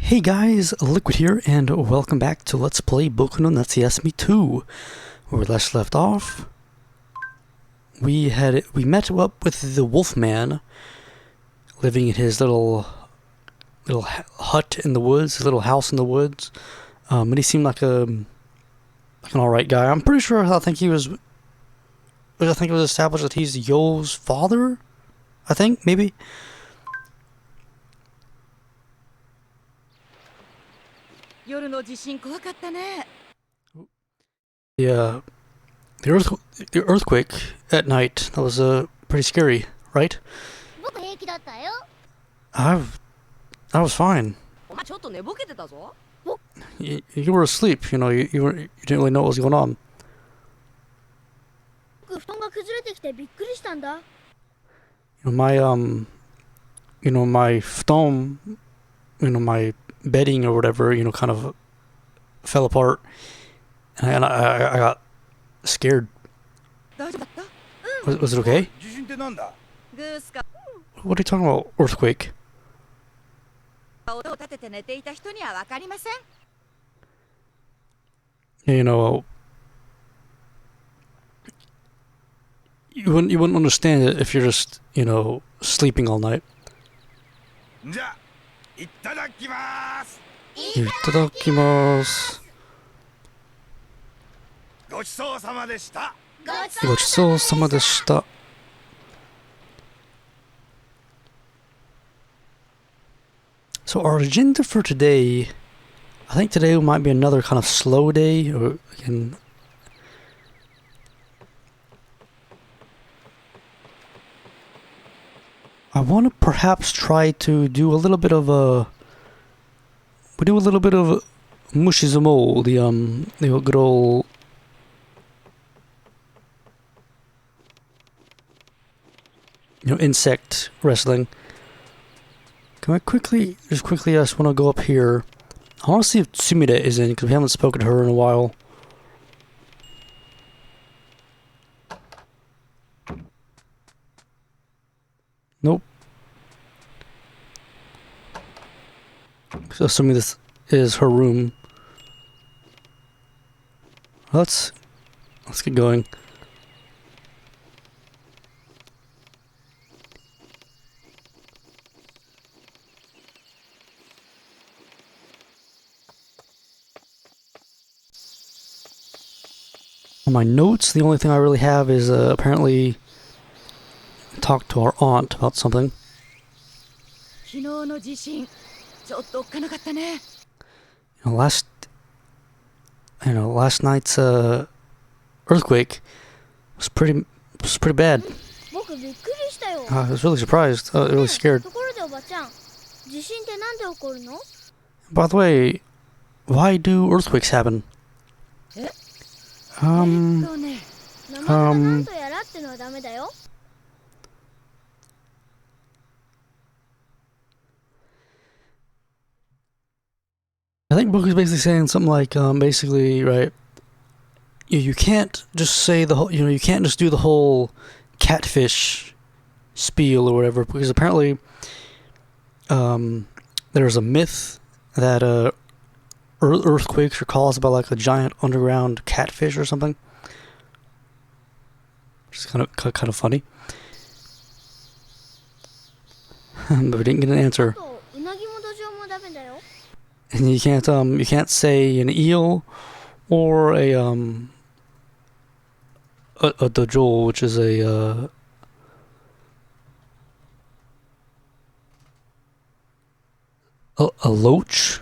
Hey guys, Liquid here, and welcome back to Let's Play Boku no Natsuyasumi 2. Where we last left off, we met up with the Wolfman, living in his little hut in the woods, his little house in the woods. And he seemed like an alright guy. I'm pretty sure I think it was established that he's Yo's father. I think maybe. Yeah, the earthquake at night, that was pretty scary, right? I was fine. You were asleep, you didn't really know what was going on. My futon, my bedding or whatever, kind of fell apart, and I got scared. Was it okay? What are you talking about? Earthquake? You wouldn't understand it if you're just, sleeping all night. Itadakimasu. ごちそうさまでした。ごちそうさまでした。So our agenda for today, I think today might be another kind of slow day. I want to perhaps try to do a little bit of Mushizumo, the good old insect wrestling. Can I quickly I just want to go up here. I want to see if Sumida is in, because we haven't spoken to her in a while. Nope. So assuming this is her room. Let's get going. On my notes, the only thing I really have is apparently talk to our aunt about something. Last night's earthquake was pretty bad. I was really surprised. Really scared. By the way, why do earthquakes happen? I think Boku's basically saying something like, basically, right, you can't just say the whole, you can't just do the whole catfish spiel or whatever, because apparently, there's a myth that, earthquakes are caused by like a giant underground catfish or something. Which is kind of funny. But we didn't get an answer. And you can't say an eel or a dojo, which is a loach,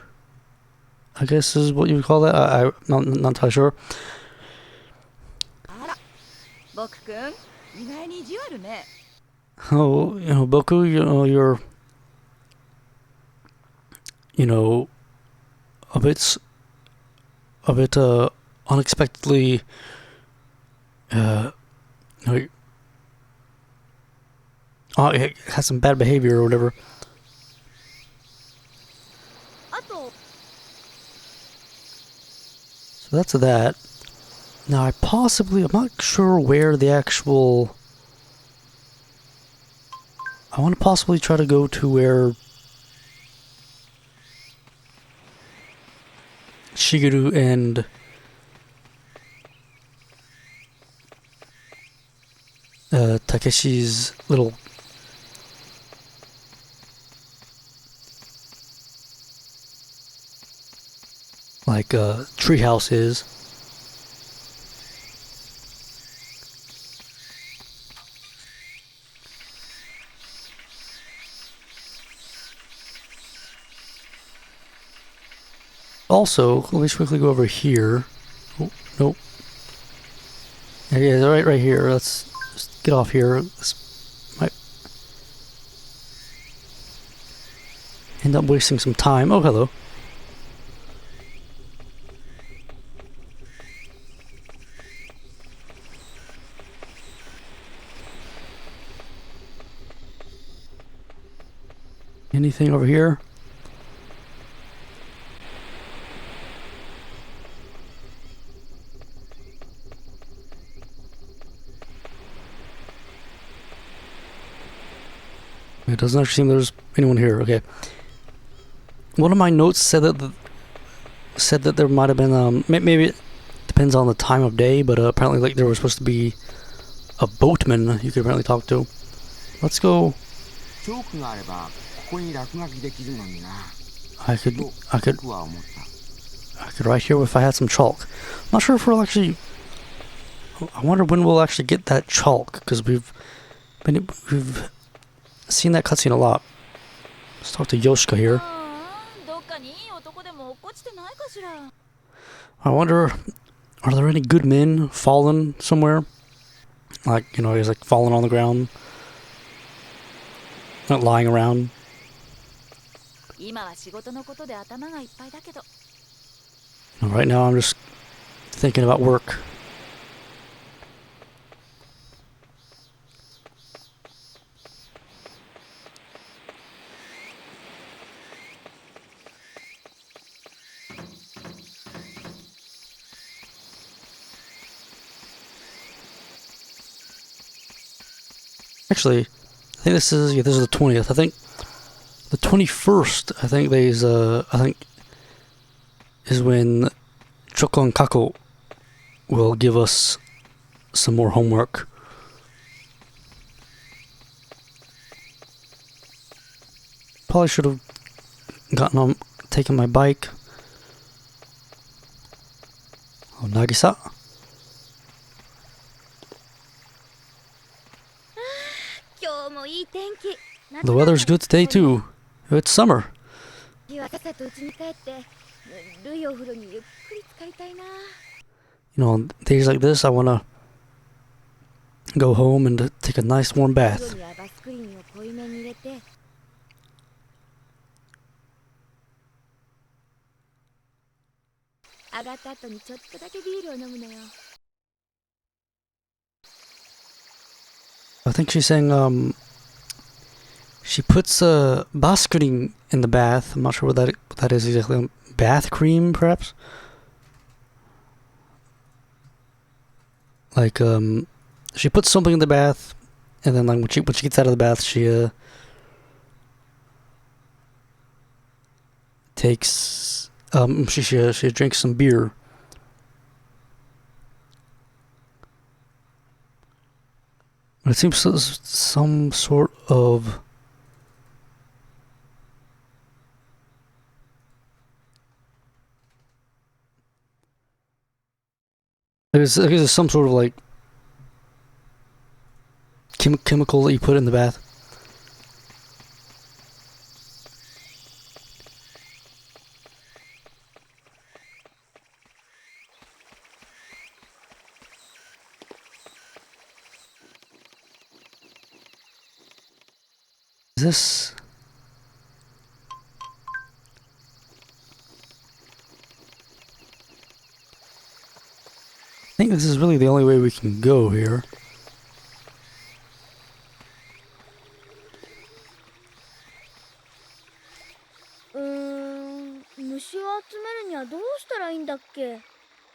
I guess is what you would call that. I'm not entirely sure. Oh, Boku, you're a bit unexpectedly has some bad behavior or whatever. So that's that. Now I'm not sure where the actual... I want to possibly try to go to where Shigeru and Takeshi's little like treehouse is. Also, let me quickly go over here. Oh, nope. Yeah, right here. Let's just get off here. This might end up wasting some time. Oh, hello. Anything over here? It doesn't actually seem there's anyone here. Okay. One of my notes said that there might have been maybe it depends on the time of day, but apparently like there was supposed to be a boatman you could apparently talk to. Let's go. I could write here if I had some chalk. I'm not sure if we'll actually. I wonder when we'll actually get that chalk, because we've seen that cutscene a lot. Let's talk to Yoshika here. I wonder, are there any good men fallen somewhere? Like, you know, he's like fallen on the ground, not lying around. Right now I'm just thinking about work. Actually, I think this is the 20th. I think the 21st. I think is when Choko and Kako will give us some more homework. Probably should have taken my bike. Oh, Nagisa. The weather's good today too. It's summer. You know, days like this, I want to go home and take a nice warm bath. I think she's saying she puts bath cream in the bath. I'm not sure what that is exactly. Bath cream, perhaps? Like she puts something in the bath, and then like when she gets out of the bath, she takes she drinks some beer. But it seems some sort of there's some sort of like chemical that you put in the bath. Is this? I think this is really the only way we can go here.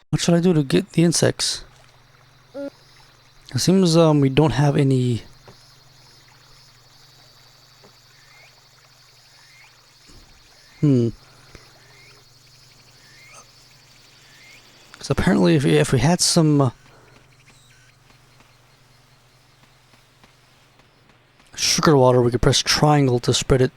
What should I do to get the insects? It seems we don't have any. So apparently if we had some sugar water, we could press triangle to spread it.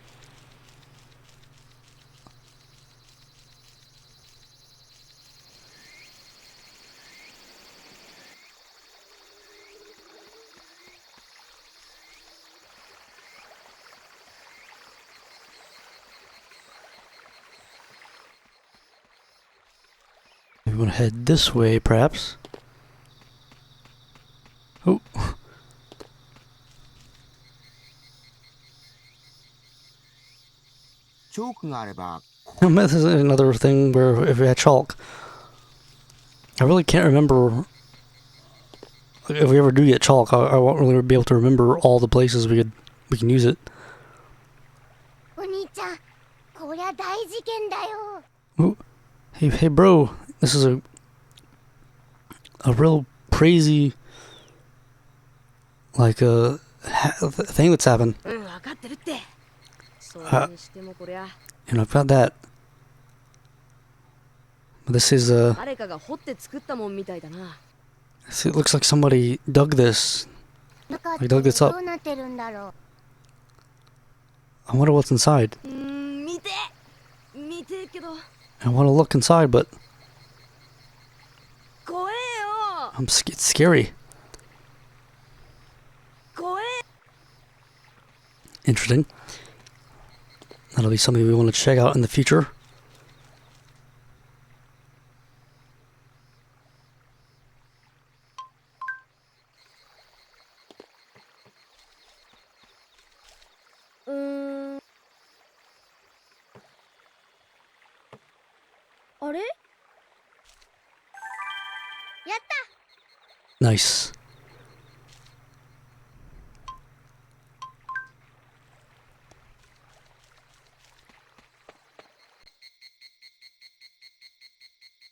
We want to head this way, perhaps. Oh. This is another thing where if we had chalk. I really can't remember. If we ever do get chalk, I won't really be able to remember all the places we can use it. Ooh. Hey bro, this is a real crazy like thing that's happened. And I've got that. This is it looks like somebody dug this. Like dug this up. I wonder what's inside. I want to look inside, but it's scary. Interesting. That'll be something we want to check out in the future. Nice.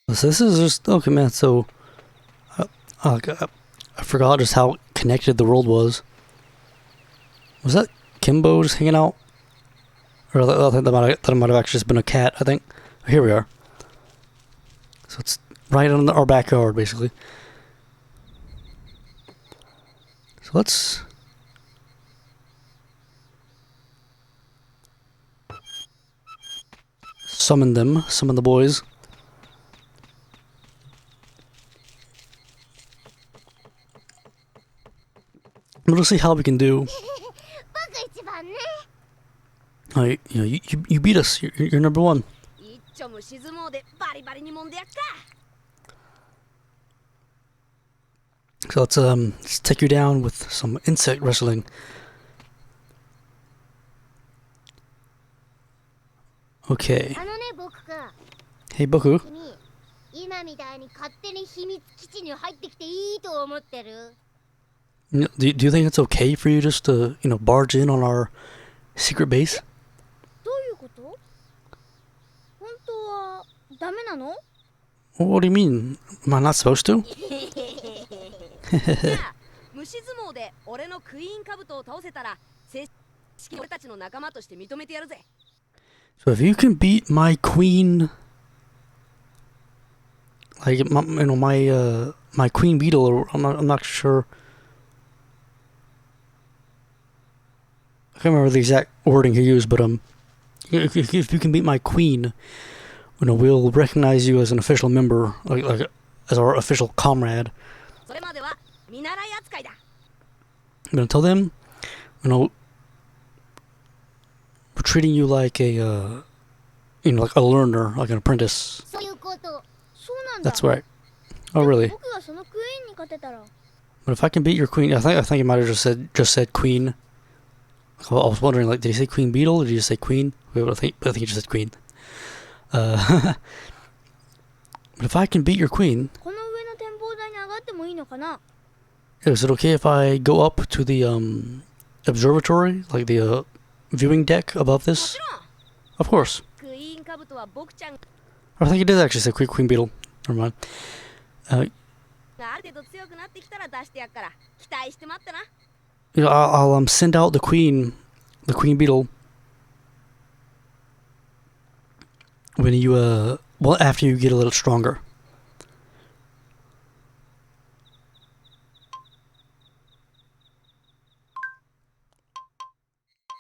So this is just okay, man. So I forgot just how connected the world was. Was that Kimbo just hanging out? Or I think that might have actually just been a cat. I think. Here we are. So it's right in our backyard, basically. So let's summon them. Summon the boys. We'll see how we can do. You beat us. You're number one. So let's take you down with some insect wrestling. Okay. Hey Boku. Do you think it's okay for you just to, barge in on our secret base? What do you mean? Am I not supposed to? So if you can beat my queen, like my queen beetle, or I'm not sure. I can't remember the exact wording he used, but if you can beat my queen, we'll recognize you as an official member, like as our official comrade. But until then, we're treating you like a, like a learner, like an apprentice. That's right. Oh, really? But if I can beat your queen, I think you might have just said queen. I was wondering, like, did he say queen beetle or did he just say queen? I think he just said queen. But if I can beat your queen, is it okay if I go up to the observatory, like the viewing deck above this? Of course. I think he did actually say queen beetle. Never mind. I'll send out the queen beetle when you after you get a little stronger.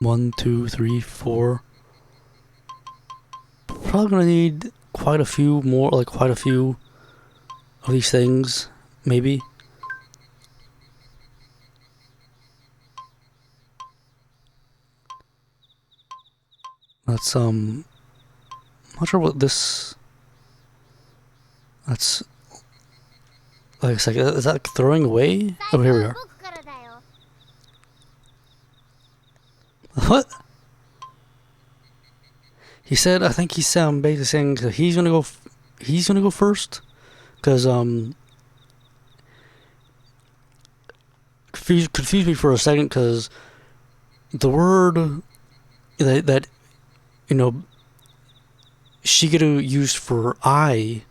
1, 2, 3, 4. Probably gonna need quite a few more, like quite a few of these things, maybe. That's not sure what this. That's like a second. Is that throwing away? Oh, here we are. What? He said. I think he's basically saying that he's gonna go. He's gonna go first, because confused me for a second, because the word that you know Shigeru used for I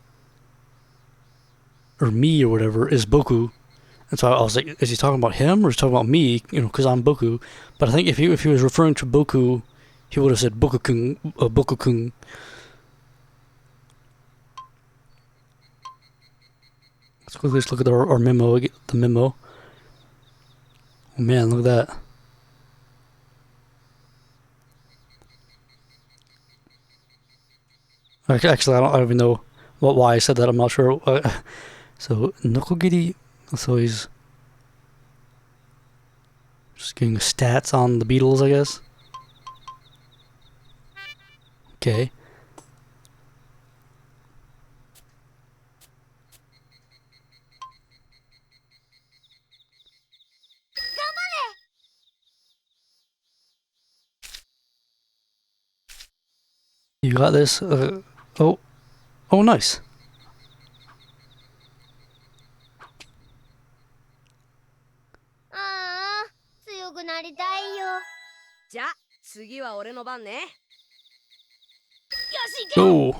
or me or whatever is Boku. And so I was like, is he talking about him or is he talking about me? You know, because I'm Boku. But I think if he was referring to Boku, he would have said Boku-kun, Boku-kun. Let's quickly just look at our memo, the memo. Oh man, look at that. Actually, I don't even know why I said that. I'm not sure. So Nokogiri, so he's just getting stats on the Beatles, I guess. Okay. You got this. Oh, nice. 強くなりたいよ。じゃあ次は俺の番ね。よし行け。 Oh.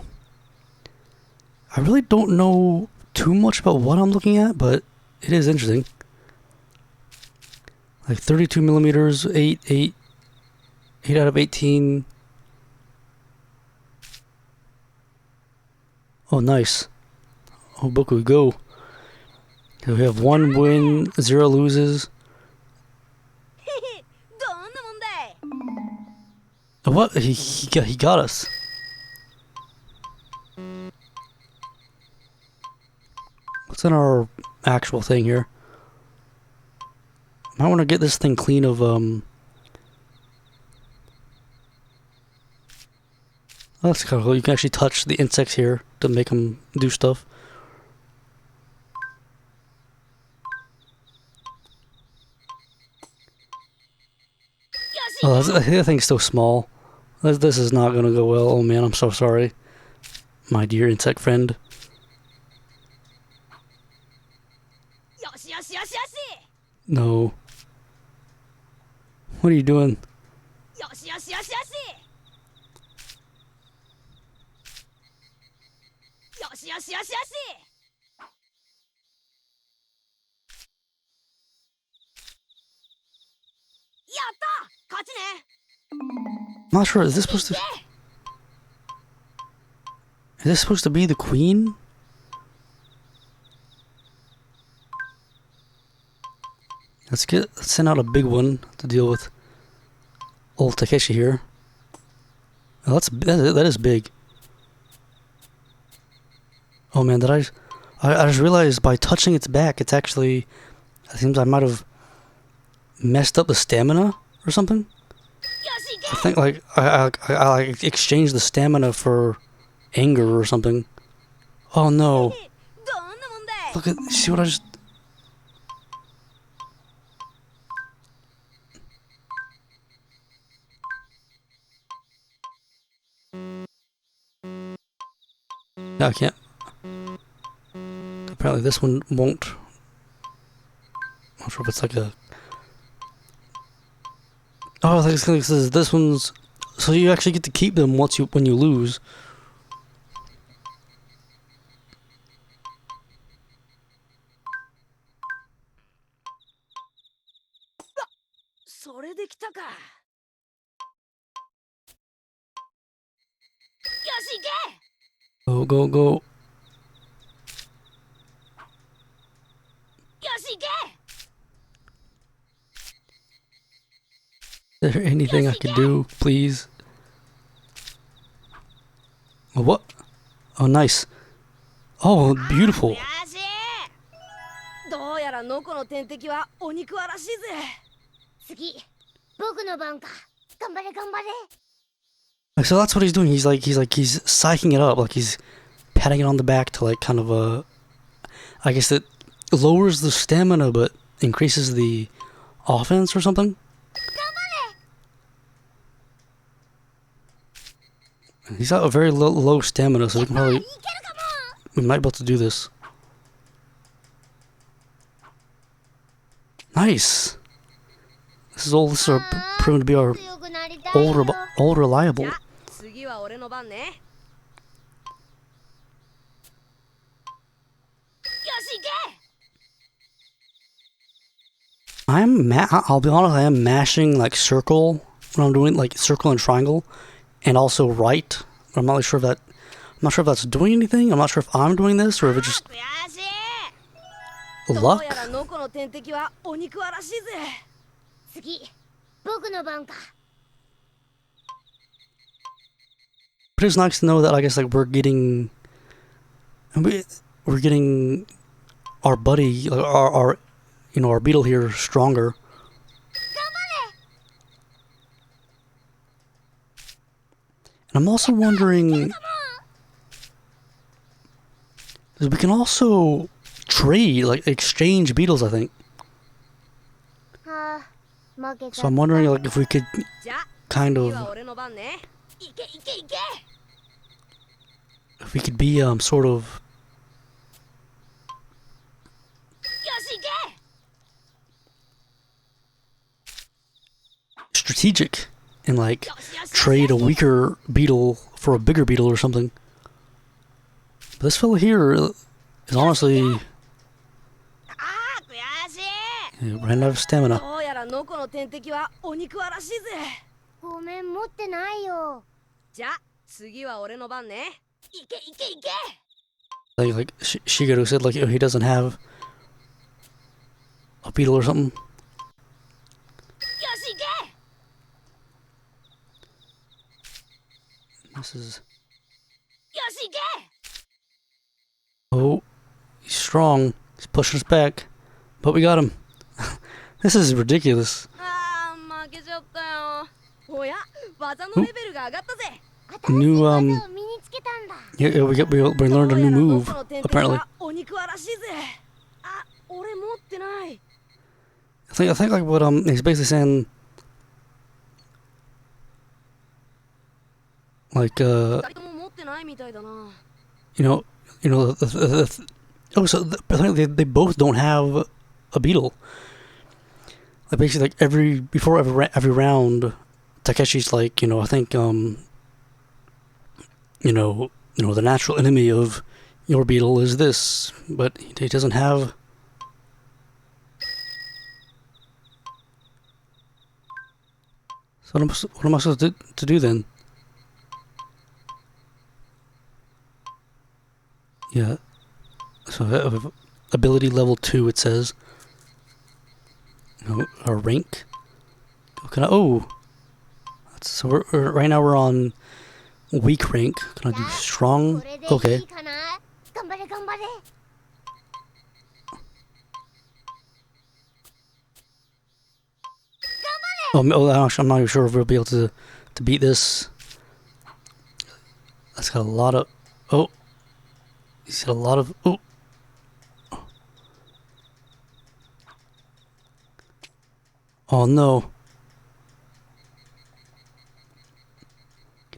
I really don't know too much about what I'm looking at, but it is interesting. Like 32 millimeters, 8 out of 18. Oh, nice. Oh, Boku, go. So we have 1 win, 0 loses. Oh, what? He got us. What's in our actual thing here? I want to get this thing clean of Oh, that's kind of cool. You can actually touch the insects here to make them do stuff. Oh, that thing's so small. This is not gonna go well. Oh man, I'm so sorry, my dear insect friend. No. What are you doing? I'm not sure. Is this supposed to be the queen? Let's send out a big one to deal with old Takeshi here. Oh, that is big. Oh man, I just realized by touching its back, it's actually, it seems I might have messed up the stamina or something. I think like I exchanged the stamina for anger or something. Oh no! Look at, see what I just. No, I can't. Apparently this one won't. I'm not sure if it's like a. Oh, I think it says this one's. So you actually get to keep them when you lose. Go, go, go. Is there anything I could do, please? Oh, what? Oh, nice. Oh, beautiful. どうやらノコの天敵はお肉はらしいぜ。次、僕の番か。頑張れ頑張れ。 So that's what he's doing. He's psyching it up, like he's patting it on the back to like kind of I guess it lowers the stamina but increases the offense or something. He's got a very low stamina, so we might be able to do this. Nice. This is proven to be our all reliable. 次は俺の番ね。よし行け。 I'll be honest, I am mashing like circle when I'm doing like circle and triangle, and also right. I'm not really sure if that's doing anything. I'm not sure if I'm doing this or if it's just luck. ノコの天敵はお肉はらしいぜ。次、僕の番か。 But it's nice to know that I guess like we're getting our buddy, our our beetle here stronger. And I'm also wondering we can also trade, like exchange beetles, I think. So I'm wondering like if we could kind of if we could be sort of strategic and like trade a weaker beetle for a bigger beetle or something. But this fellow here is honestly ran out of stamina. どうやらノコの天敵はお肉はらしいぜ。ごめん持ってないよ。じゃあ次は俺の番ね。行け行け行け。 Like Shigeru said, like he doesn't have a beetle or something. よし行け。 This is よし行け。 oh, he's strong. He's pushing us back, but we got him. This is ridiculous. ああ負けちゃったよ。おや技のレベルが上がったぜ。 New yeah, we learned a new move apparently. お肉はらしいぜ。あ、俺持ってない。 I think like what he's basically saying, like 二人とも持ってないみたいだな。 oh, so apparently they both don't have a beetle. Like basically like before every round, Takeshi's like, I think the natural enemy of your beetle is this, but he doesn't have. So what am I supposed to do then? Yeah. So ability level 2 it says. Our rank. So right now we're on weak rank. Can I do strong? Okay. I'm not even sure if we'll be able to beat this. That's got a lot of. Oh. He's got a lot of. Oh. Oh no.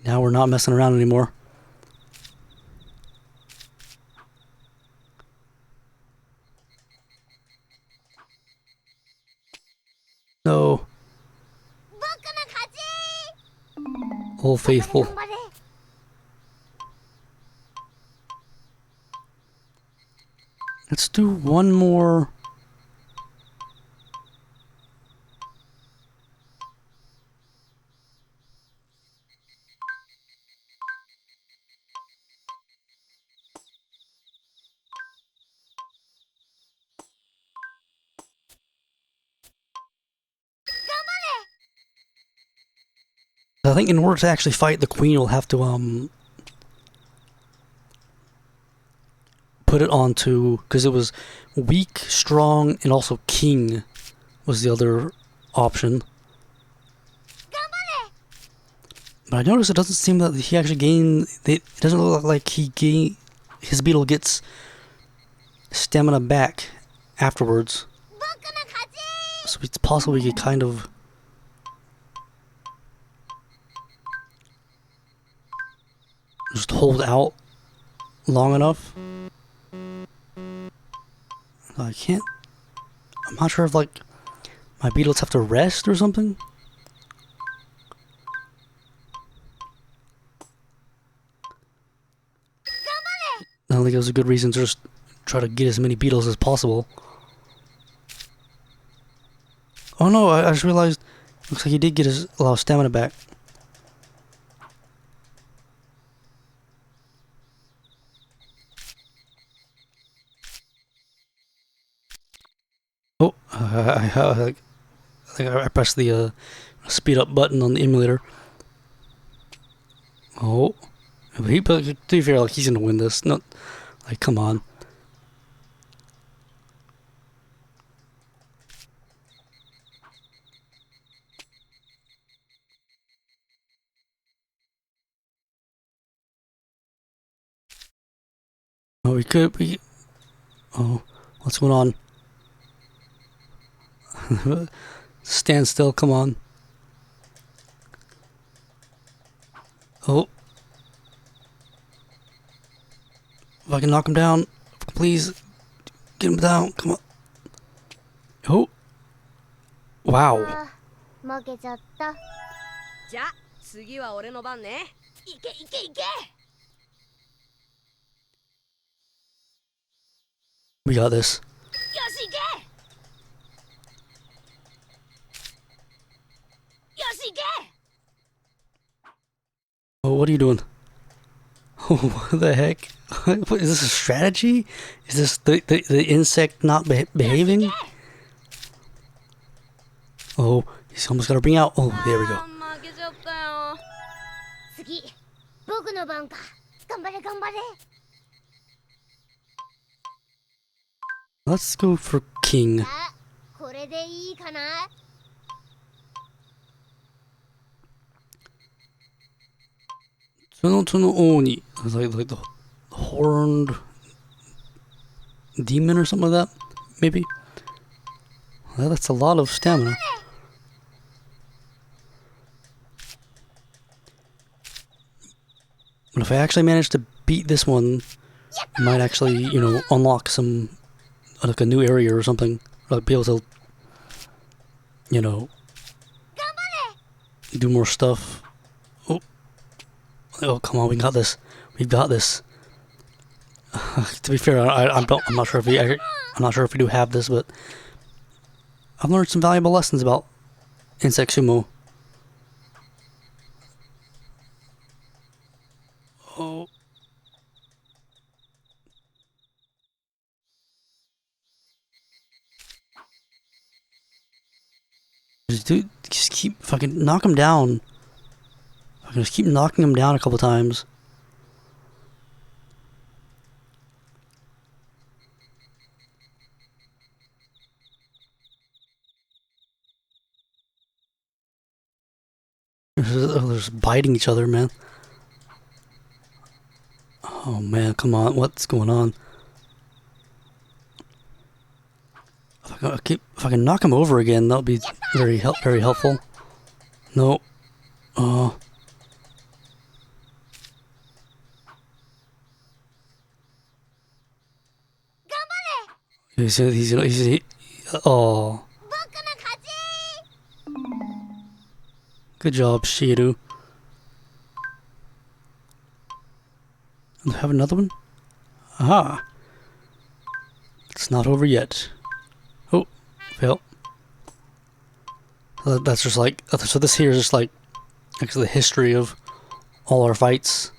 Now we're not messing around anymore. No. Old Faithful. Let's do one more. I think in order to actually fight, the queen will have to put it onto, because it was weak, strong, and also king was the other option. But I noticed it doesn't seem that he actually gained. It doesn't look like his beetle gets stamina back afterwards. So it's possible we could kind of just hold out long enough. I can't. I'm not sure if like my beetles have to rest or something. I don't think it was a good reason to just try to get as many beetles as possible. Oh no, I just realized, looks like he did get a lot of stamina back. Oh, I pressed the speed up button on the emulator. Oh, to be fair, like he's gonna win this. No, like come on. Oh, we could. Oh, what's going on? Stand still. Come on. Oh, if I can knock him down, please get him down. Come on. Oh, wow. 負けちゃった。じゃあ次は俺の番ね。いけいけいけ。We got this. よしいけ。よしいけ。Oh, what are you doing? Oh, what the heck? What, is this a strategy? Is this the insect not behaving? Oh, he's almost got to bring out. Oh, there we go. 負けちゃったよ。次、僕の番か。頑張れ頑張れ。Let's go for king. これでいいかな。Tsuno Oni. Like the horned demon or something like that, maybe? Well, that's a lot of stamina. But if I actually manage to beat this one, I might actually, you know, unlock some, like a new area or something. Or like be able to, you know, do more stuff. Oh, come on, we got this. We got this. To be fair, I'm not sure if we do have this, but I've learned some valuable lessons about insect sumo. Oh. Just keep fucking knock him down. Fucking just keep knocking him down a couple times. They're just biting each other, man. Oh man, come on, what's going on? If I can knock him over again, that'll be very helpful. No. Oh. Oh. Good job, Shiru. Do I have another one? Aha. It's not over yet. Oh, fail. That's just like, so this here is just like actually the history of all our fights.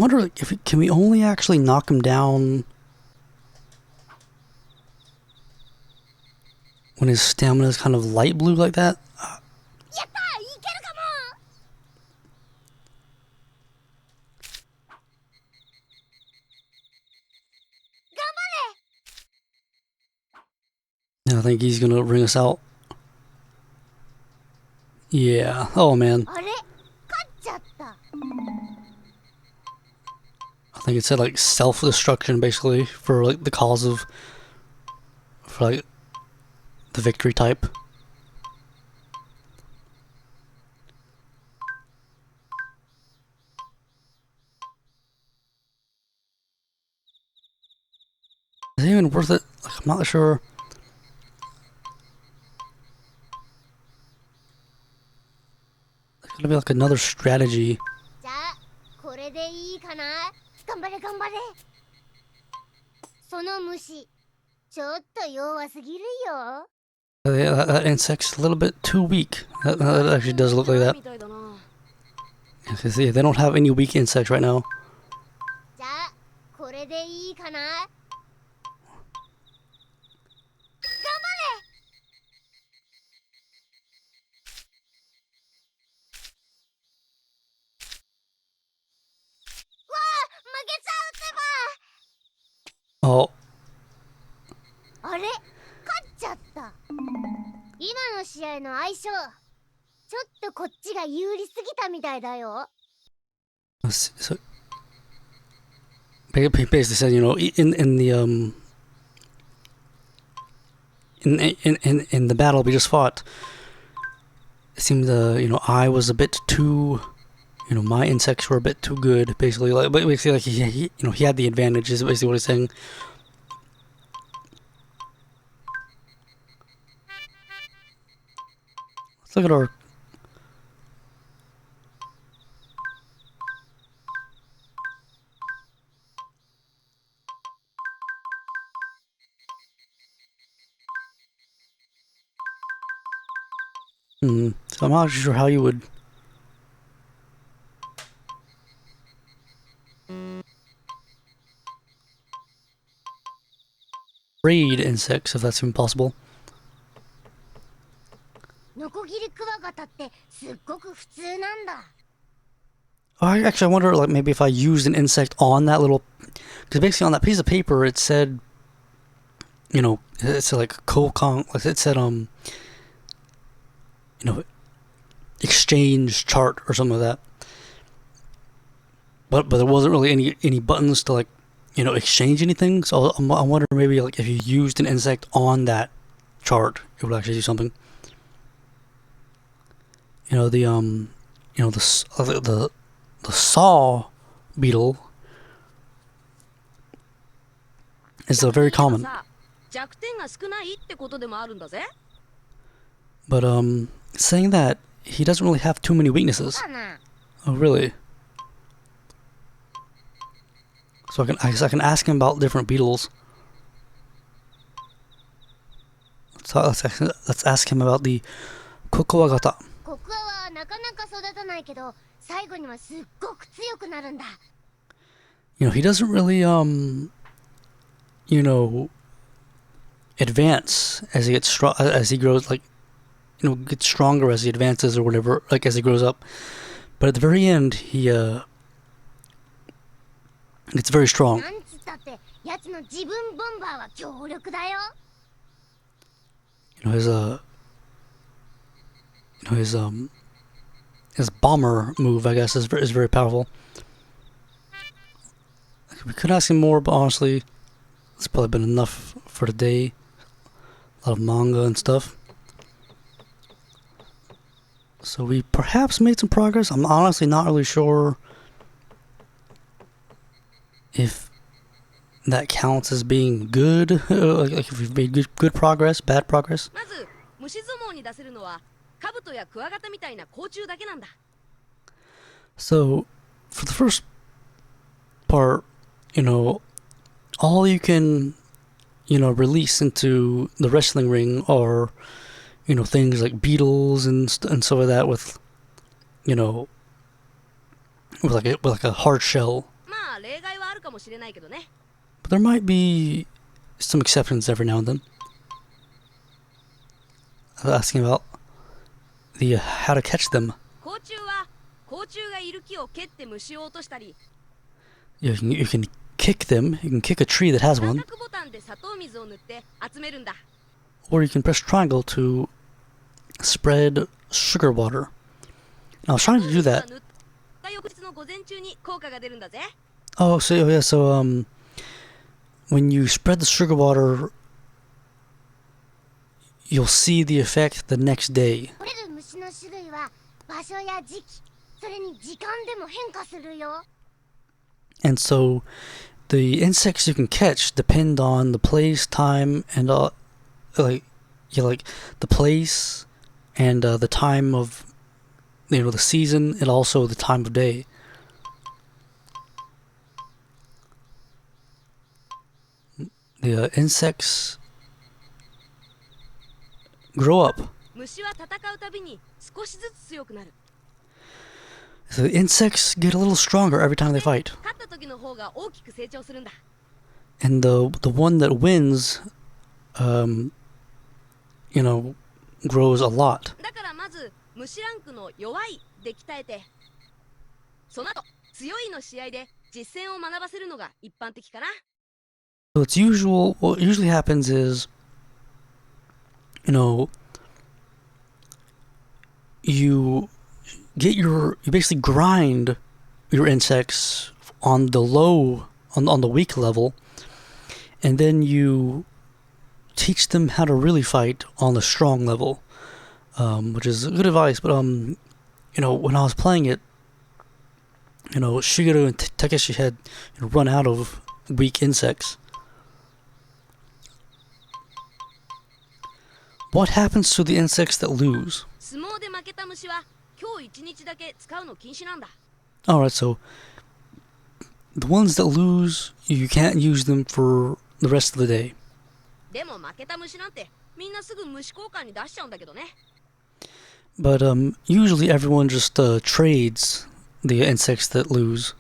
wonder, like, if can we only actually knock him down when his stamina is kind of light blue like that? I think he's gonna ring us out. Yeah. Oh man. I think it said like self-destruction basically for like the cause of for like the victory type. Is it even worth it? Like, I'm not sure. There's gonna be like another strategy. That insect's a little bit too weak. That actually does look like that. Yeah, they don't have any weak insects right now. Oh. So, basically said, you know, in the battle we just fought, it seemed you know, I was a bit too, you know, my insects were a bit too good. Basically, like he you know, he had the advantage. Is basically what he's saying. Let's look at our. So I'm not sure how you would raid insects if that's even possible. Oh, actually, I wonder, like, maybe if I used an insect on that little, because basically on that piece of paper it said, you know, it said like like it said you know, exchange chart or something like that. But there wasn't really any buttons to, like, you know, exchange anything. So I'm wondering maybe like if you used an insect on that chart, it would actually do something. You know, the you know, the saw beetle is very common. But saying that he doesn't really have too many weaknesses. Oh really? So I guess I can ask him about different beetles. So let's ask him about the Kokowagata. You know, he doesn't really you know, advance as he gets as he grows, like, you know, gets stronger as he advances or whatever, like as he grows up. But at the very end, he gets very strong. You know, his bomber move, I guess, is very powerful. We could ask him more, but honestly, it's probably been enough for today. A lot of manga and stuff. So we perhaps made some progress. I'm honestly not really sure if that counts as being good. Like if we've made good progress, bad progress. So for the first part, you know, all you can, you know, release into the wrestling ring are, you know, things like beetles and stuff like that with, you know, with like a hard shell. But there might be some exceptions every now and then. I was asking about the how to catch them. You can kick them. You can kick a tree that has one. Or you can press triangle to spread sugar water. I was trying to do that. Oh, so when you spread the sugar water, you'll see the effect the next day. And so the insects you can catch depend on the place, time, and the place and the time of the season, and also the time of day. The insects grow up. So the insects get a little stronger every time they fight. And the one that wins, grows a lot. So what usually happens is, you basically grind your insects on the weak level, and then you teach them how to really fight on the strong level, which is good advice. But when I was playing it, Shigeru and Takeshi had run out of weak insects. What happens to the insects that lose? Alright, so the ones that lose, you can't use them for the rest of the day. But usually everyone just trades the insects that lose.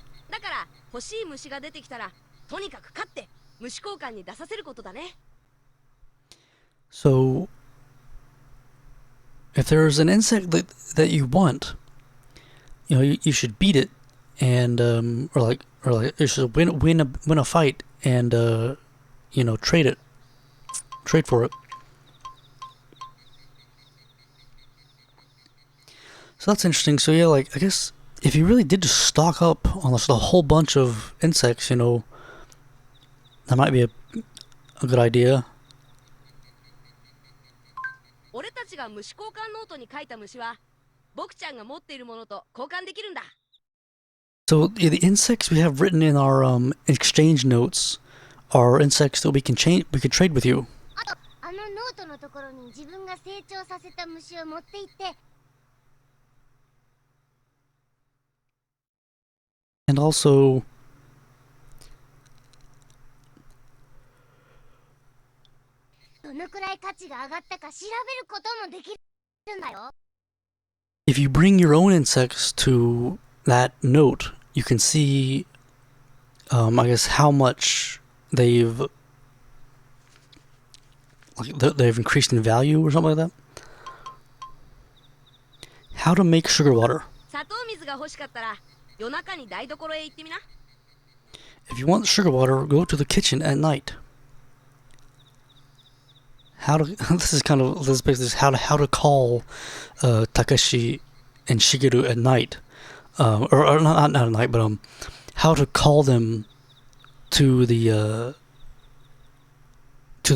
So if there's an insect that you want, you should beat it, and or you should win a fight, and trade for it. So that's interesting. So yeah, I guess if you really did just stock up on a whole bunch of insects, that might be a good idea. So the insects we have written in our exchange notes are insects that we could trade with you. And also, if you bring your own insects to that note, you can see, I guess, how much they've increased in value or something like that. How to make sugar water. If you want sugar water, go to the kitchen at night. This is basically how to call Takeshi and Shigeru at night, or not at night, but how to call them to the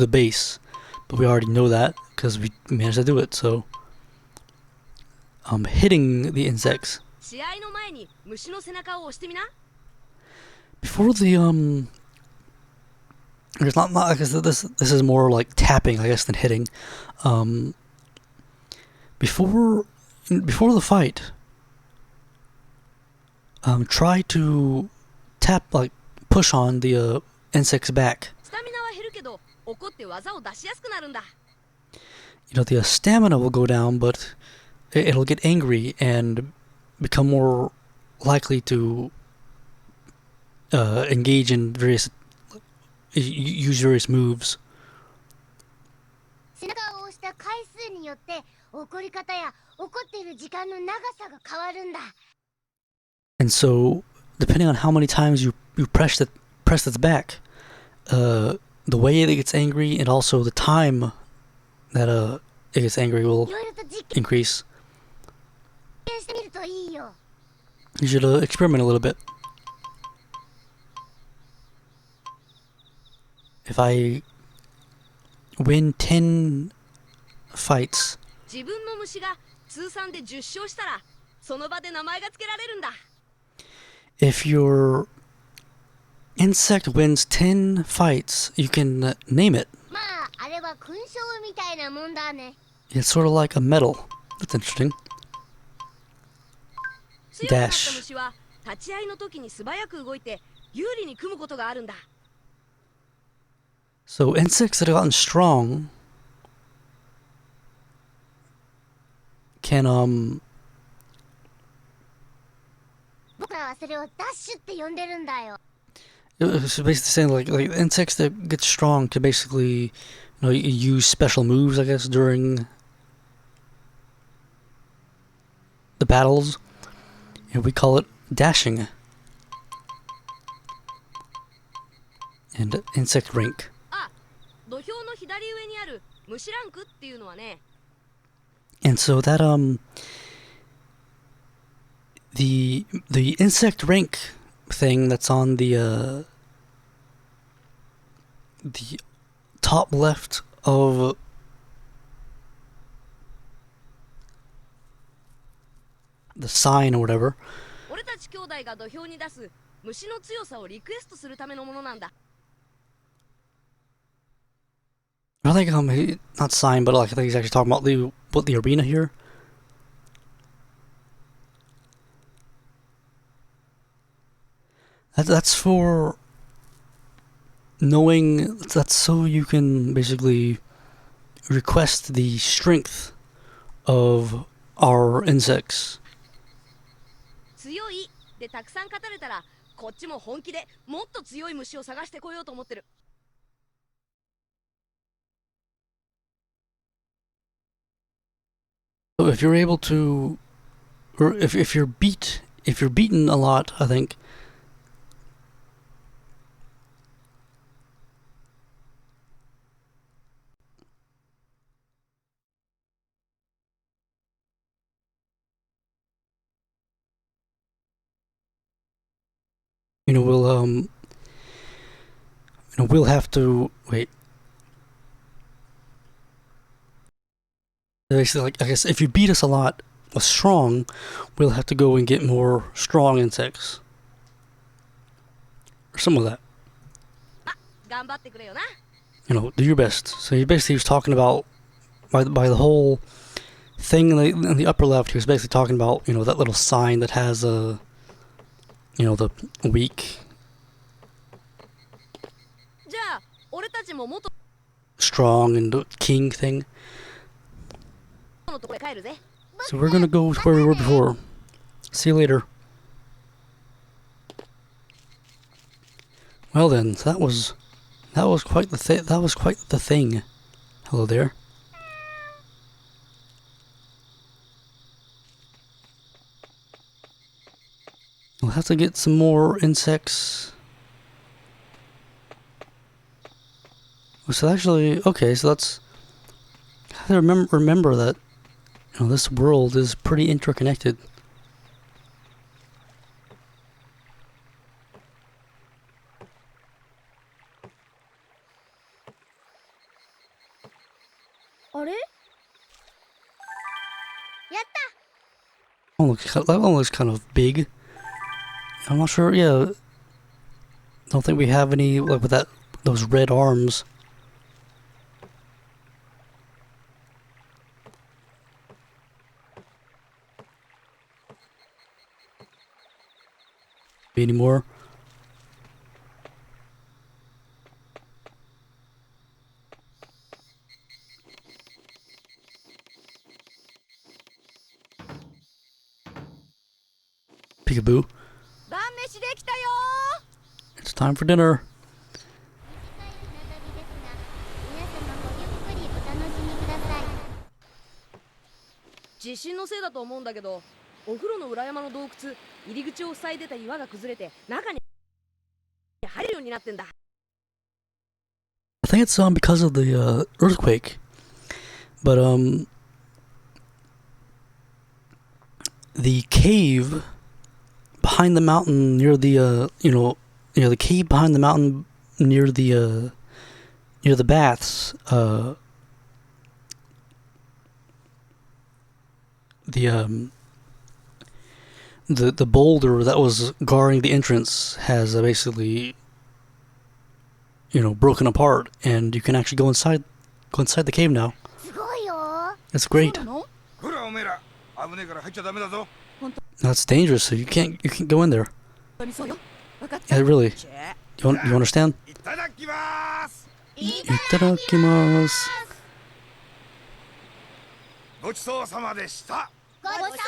base. But we already know that because we managed to do it. So hitting the insects before the It's not I guess this is more like tapping, I guess, than hitting. Before the fight, try to tap, push on the insect's back. The stamina will go down, but it'll get angry and become more likely to engage in use various moves. And so, depending on how many times you press its back, the way it gets angry and also the time that it gets angry will increase. You should experiment a little bit. If I win 10 fights, if your insect wins 10 fights, you can name it. It's sort of like a medal. That's interesting. Dash. So insects that have gotten strong can it's basically saying like insects that get strong can basically use special moves, I guess, during the battles. And we call it dashing. And insect rank. And so that the insect rank thing that's on the top left of the sign or whatever. I think not sign, but like I think he's actually talking about the arena here. That's for knowing. That's so you can basically request the strength of our insects. So if you're able to, or if you're beaten a lot, I think. We'll have to wait. Basically, like I guess if you beat us a lot with strong, we'll have to go and get more strong insects or some of that. Do your best. So he basically was talking about by the whole thing in the upper left. He was basically talking about that little sign that has the weak, strong, and the king thing. So we're gonna go to where we were before. See you later. Well then, that was quite the thing. Hello there. We'll have to get some more insects. So actually, okay, so let's have to remember that this world is pretty interconnected. That one looks kind of big. I'm not sure. Yeah, don't think we have any like with those red arms. Anymore. Peekaboo. time for dinner. 地震のせいだと思うんだけど、お風呂の裏山の洞窟、入り口を塞いでた岩が崩れて中に入るようになってんだ。I think it's because of the earthquake, but the cave behind the mountain near the the cave behind the mountain near the baths, the boulder that was guarding the entrance has basically broken apart, and you can actually go inside the cave now. It's great. That's dangerous, so you can't go in there. Yeah, really. You understand? Itadakimasu. ごちそうさまでした。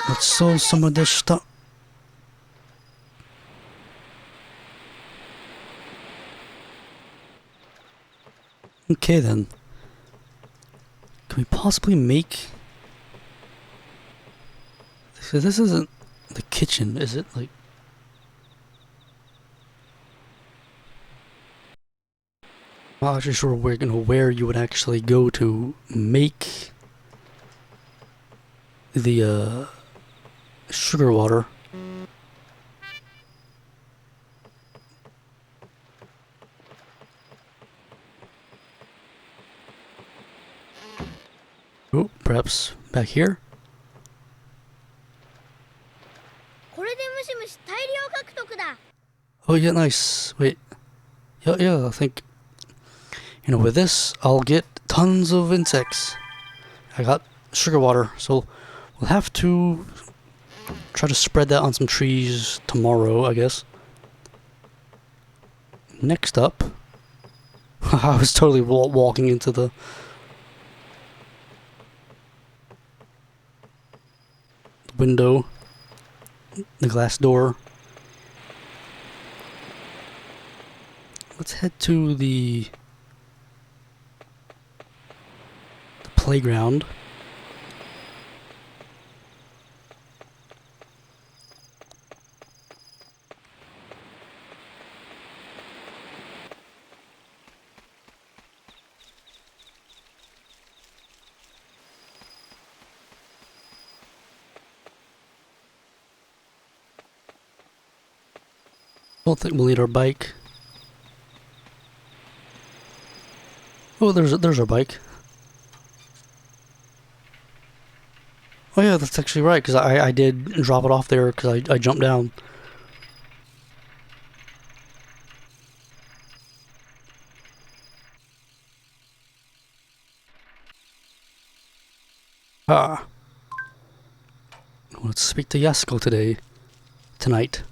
ごちそうさまでした. Okay then. Can we possibly make... So this isn't the kitchen, is it? Like... I'm not actually sure where you would actually go to make the sugar water. Oh, perhaps back here? Oh yeah, nice. Wait. Yeah, I think... with this, I'll get tons of insects. I got sugar water, so we'll have to try to spread that on some trees tomorrow, I guess. Next up... I was totally walking into the... window, the glass door. Let's head to the playground. I don't think we'll need our bike. Oh, there's our bike. Oh yeah, that's actually right, because I did drop it off there because I jumped down. Ah. Let's speak to Yasuko tonight.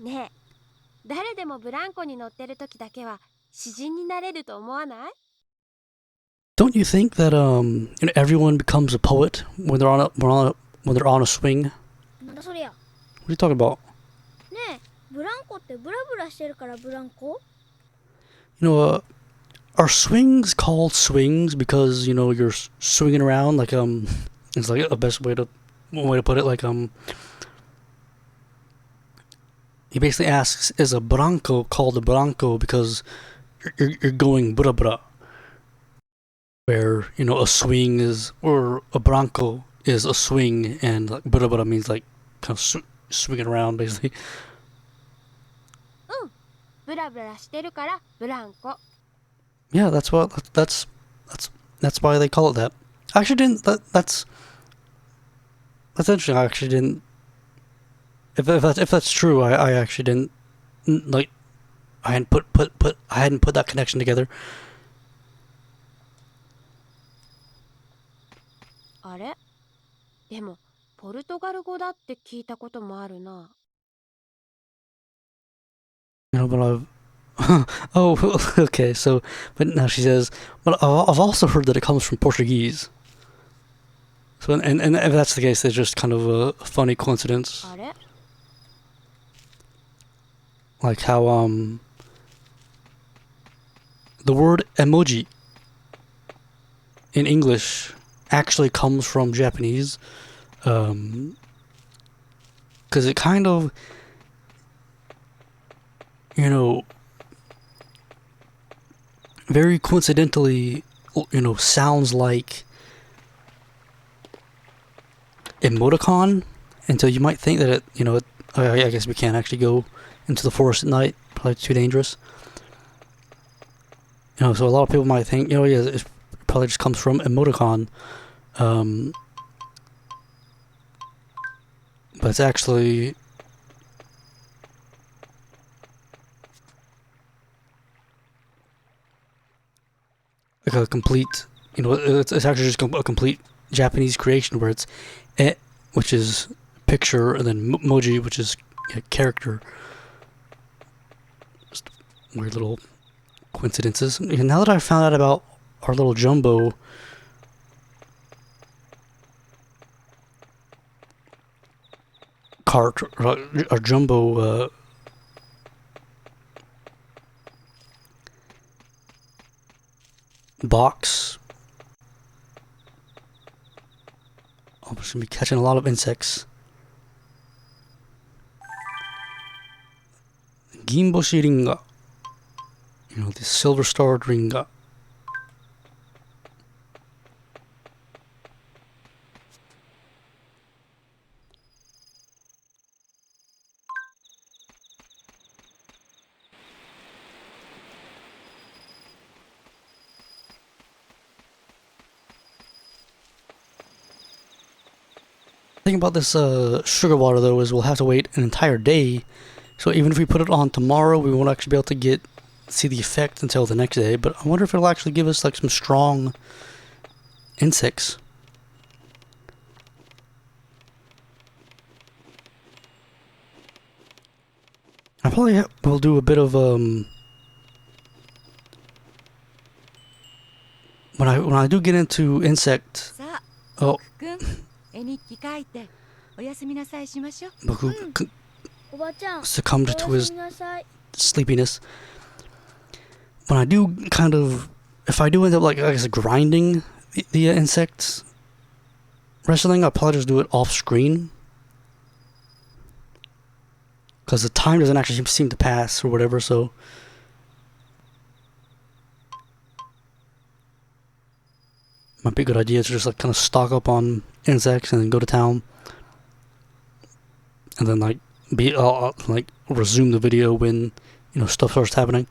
ねえ、誰でもブランコに乗ってる時だけは詩人になれると思わない？ Don't you think that everyone becomes a poet when they're on a swing? なんだそりゃ。 What are you talking about? ねえ、ブランコってブラブラしてるからブランコ？ Are swings called swings because you're swinging around like it's like a best way to put it, like he basically asks, is a branco called a branco because you're going bra bra, where a swing is, or a branco is a swing, and like bra bra means like kind of swinging around basically. うん、ブラブラしてるからブランコ。 Yeah, that's why they call it that. I actually didn't. That's interesting. I actually didn't. If that's true, I actually didn't like. I hadn't put that connection together. あれ？でもポルトガル語だって聞いたこともあるな。 But I've. Oh, okay. So, but now she says, but I've also heard that it comes from Portuguese. So, and if that's the case, it's just kind of a funny coincidence. あれ？ Like how the word emoji in English actually comes from Japanese, because it kind of, you know, very coincidentally, you know, sounds like emoticon, and so you might think that it, you know, I guess we can't actually go into the forest at night, probably too dangerous. You know, so a lot of people might think, you know, yeah, it probably just comes from emoticon, but it's actually like a complete, you know, it's actually just a complete Japanese creation where it's e, which is picture, and then moji, which is character. Just weird little coincidences. And now that I've found out about our little jumbo cart, or our jumbo box, I'm just gonna be catching a lot of insects. Ginboshi ringa. You know, the silver starred ringa. The thing about this sugar water though is we'll have to wait an entire day, so even if we put it on tomorrow, we won't actually be able to see the effect until the next day. But I wonder if it'll actually give us like some strong insects. I probably will do a bit of when I do get into insect. Oh, Boku おばちゃん、 succumbed お to や his すみなさい。 sleepiness. When I do kind of, if I do end up like I guess grinding the insects wrestling, I'll probably just do it off screen, because the time doesn't actually seem to pass or whatever. So might be a good idea to just like kind of stock up on insects and then go to town, and then like I'll like resume the video when, you know, stuff starts happening.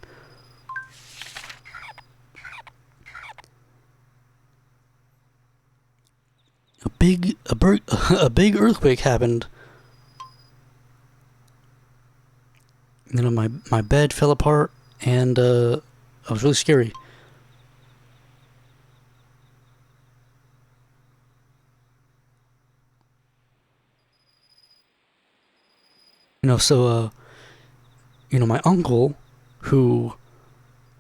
A big earthquake happened. You know, my bed fell apart, and it was really scary. You know, so you know, my uncle, who,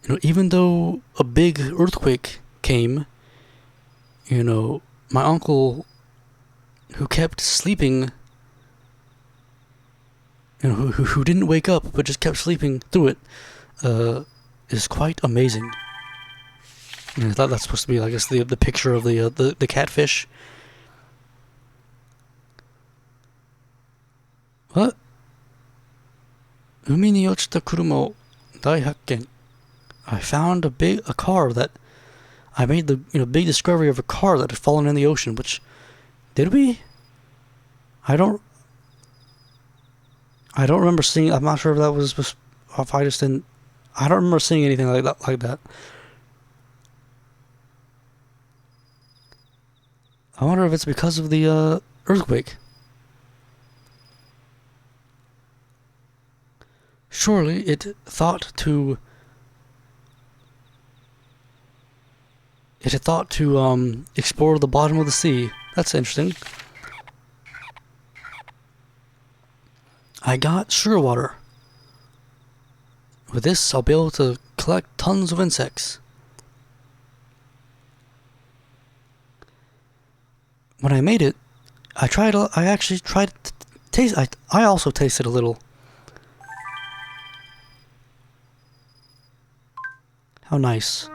you know, even though a big earthquake came, you know, my uncle, who kept sleeping, you know, who didn't wake up but just kept sleeping through it, is quite amazing. You know, I thought that's supposed to be, I guess, the picture of the catfish. What? 海に落ちた車を大発見. I found a car that I made the, you know, big discovery of a car that had fallen in the ocean. Which, did we? I don't remember seeing. I'm not sure if that was, if I just didn't. I don't remember seeing anything like that. I wonder if it's because of the earthquake. Surely it had thought to explore the bottom of the sea. That's interesting. I got sugar water. With this, I'll be able to collect tons of insects. When I made it, I actually tried to taste. I also tasted a little. How nice.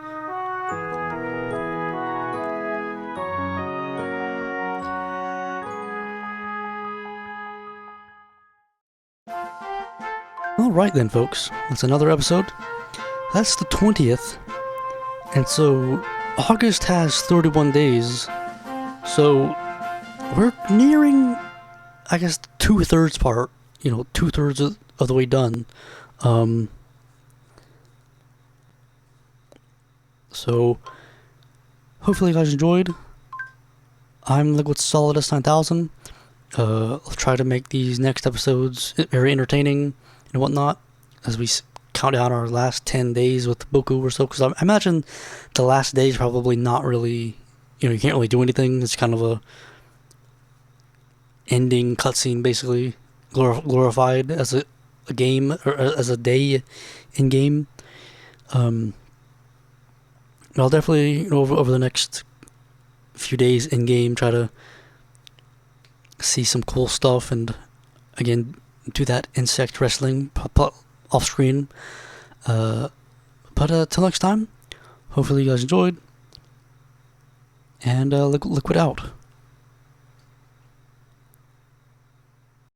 Alright then, folks. That's another episode. That's the 20th. And so, August has 31 days. So, we're nearing, I guess, 2/3 part. 2/3 of the way done. So, hopefully you guys enjoyed. I'm Liquid Solidus 9000. I'll try to make these next episodes very entertaining and whatnot as we count down our last 10 days with Boku or so. Because I imagine the last day is probably not really, you can't really do anything. It's kind of a ending cutscene, basically, glorified as a game or as a day in game. I'll definitely, over the next few days in game, try to see some cool stuff and again do that insect wrestling off screen. But till next time, hopefully you guys enjoyed, and Liquid out.